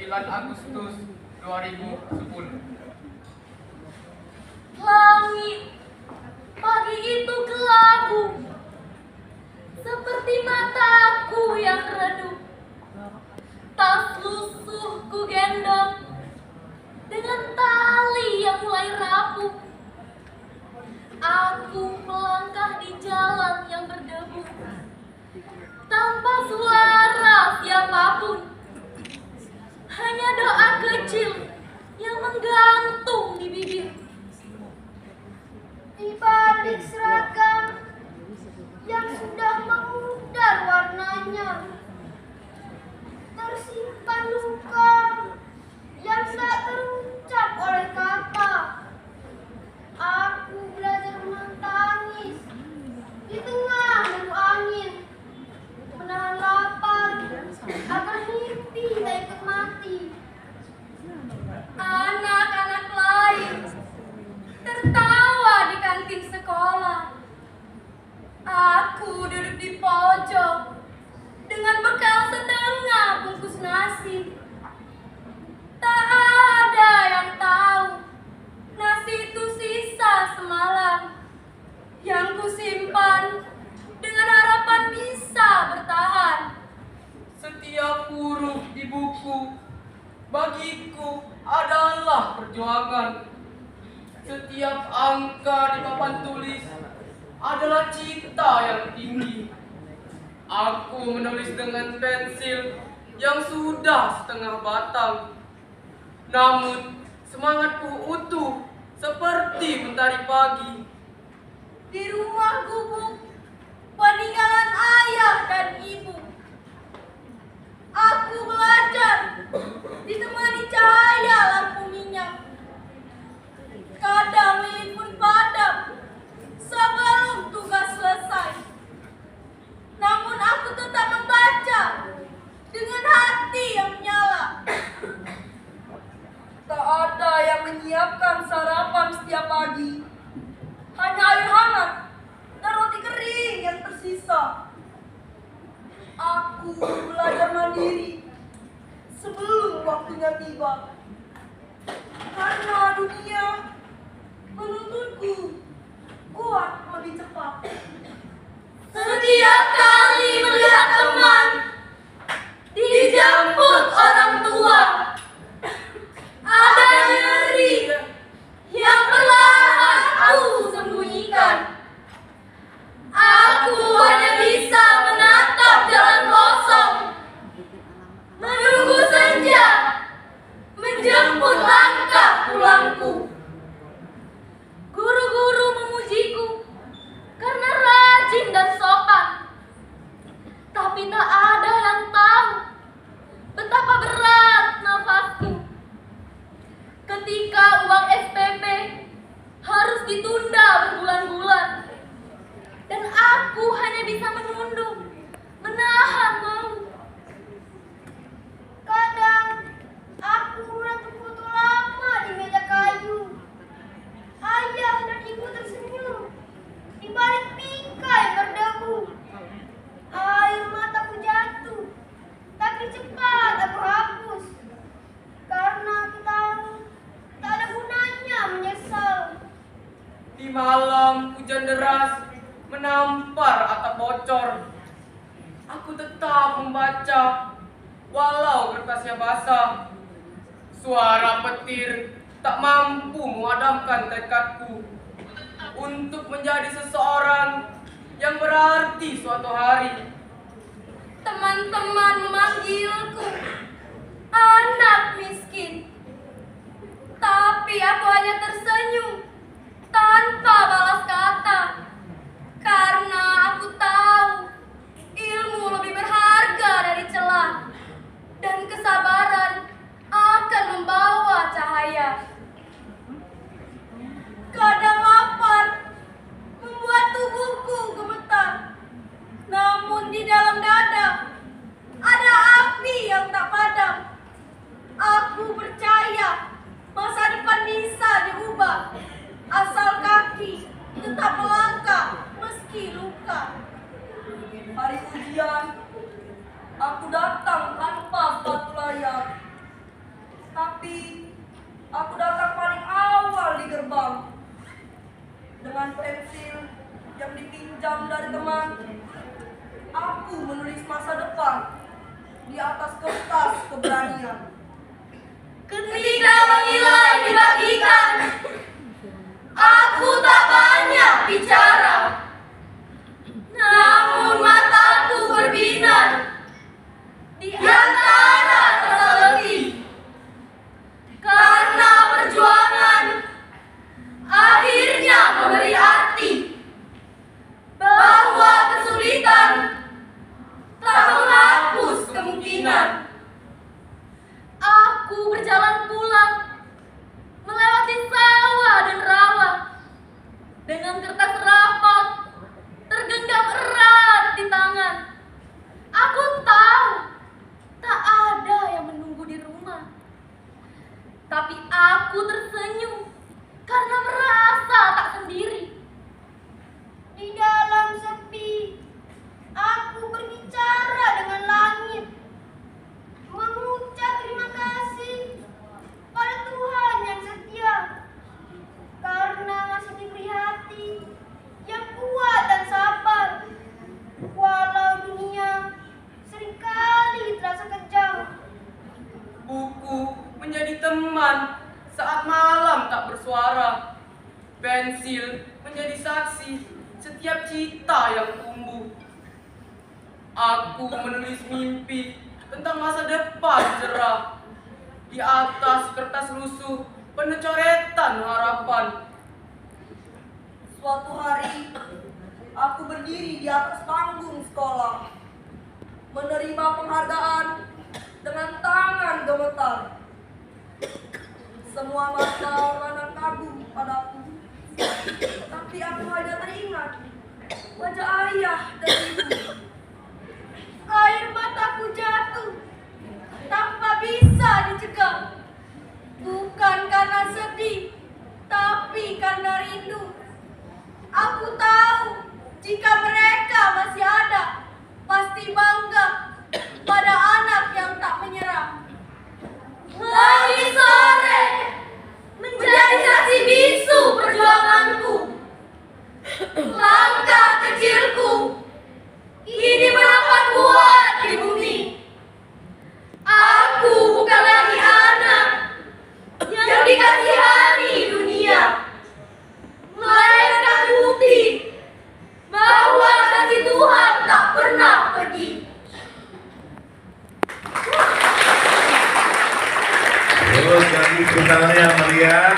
9 Agustus 2010. Langit pagi itu kelabu, seperti mataku yang redup. Tas lusuh ku gendong dengan tali yang mulai rapuh. Aku melangkah di jalan yang berdebu, tanpa suara siapapun. Hanya doa kecil yang menggantung di bibir. Di balik seragam yang sudah memudar warnanya, tersimpan luka yang tak terucap oleh kata. Aku belajar menangis di tengah deru angin, menahan lapar agar mimpi tak ikut mati. Anak-anak lain tertawa di kantin sekolah. Aku duduk di pojok dengan bekal setengah bungkus nasi. Tak ada yang tahu nasi itu sisa semalam yang kusimpan dengan harapan bisa bertahan. Setiap huruf di buku bagiku adalah perjuangan. Setiap angka di papan tulis adalah cita yang tinggi. Aku menulis dengan pensil yang sudah setengah batang. Namun semangatku utuh seperti mentari pagi. Di rumah gubuk peninggalan ayah dan ibu, aku belajar ditemani cahaya lampu minyak. Kadang lilin pun padam sebelum tugas selesai. Namun aku tetap membaca dengan hati yang menyala. Tak ada yang menyiapkan sarapan setiap pagi. Hanya air hangat dan roti kering yang tersisa. Aku belajar mandiri sebelum waktunya tiba. Karena dunia menuntutku kuat lebih cepat. Setiap kali melihat teman dijemput orang tua, ada nyeri yang perlahan aku sembunyikan. Aku hanya bisa menatap jalan kosong, menunggu senja menjemput langkah pulangku. Guru-guru memujiku karena rajin dan sopan, tapi tak ada yang tahu betapa berat nafasku ketika uang SPP harus ditunda berbulan-bulan, dan aku hanya bisa menunduk, menahan malu. Kadang aku menatap foto lama di meja kayu. Ayah dan ibu tersenyum di balik bingkai berdebu. Air mataku jatuh, tapi cepat aku hapus. Karena aku tahu tak ada gunanya menyesal. Di malam hujan deras menampar atap bocor, aku tetap membaca walau kertasnya basah. Suara petir tak mampu memadamkan tekadku untuk menjadi seseorang yang berarti suatu hari. Teman-teman memanggilku anak miskin, tapi aku hanya tersenyum tanpa balas kata. Karena aku tahu ilmu lebih berharga dari celah, dan kesabaran akan membawa cahaya. Kadang lapar membuat tubuhku gemetar, namun di dalam dada ada api yang tak padam. Aku percaya masa depan bisa diubah, asal kaki tetap melangkah meski luka. Hari ujian, aku datang tanpa sepatu layak. pensil yang dipinjam dari teman. Aku menulis masa depan di atas kertas keberanian. Ketika menilai dibagikan, aku tak banyak bicara. Namun mataku berbinar di antara rasa letih. Karena perjuangan akhirnya memberi arti bahwa kesulitan tak menghapus kemungkinan. Aku berjalan pulang melewati sawah dan rawa dengan kertas rapat tergenggam erat di tangan. Aku tahu tak ada yang menunggu di rumah, tapi aku tersenyum karena merasa tak sendiri. Di dalam sepi, aku berbicara dengan langit, mengucap terima kasih pada Tuhan yang setia, karena masih diberi hati yang kuat dan sabar, walau dunia seringkali terasa kejam. Buku menjadi teman saat malam tak bersuara. Pensil menjadi saksi setiap cita yang tumbuh. Aku menulis mimpi tentang masa depan cerah di atas kertas lusuh penuh coretan harapan. Suatu hari, aku berdiri di atas panggung sekolah, menerima penghargaan dengan tangan gemetar. Semua mata memandang kagum padaku, tapi aku hanya teringat wajah ayah dan ibu. Air mataku jatuh tanpa bisa dicegah. Bukan karena sedih, tapi karena rindu. Aku tahu jika mereka masih ada, pasti bangga pada anak yang tak menyerah. Langit sore menjadi saksi bisu perjuanganku. Langkah kecilku kini mendapat kuat di bumi. Aku bukan lagi anak yang dikasihani dunia, melainkan bukti bahwa kasih Tuhan tak pernah pergi. Terus kami tepuk tangannya yang meriah.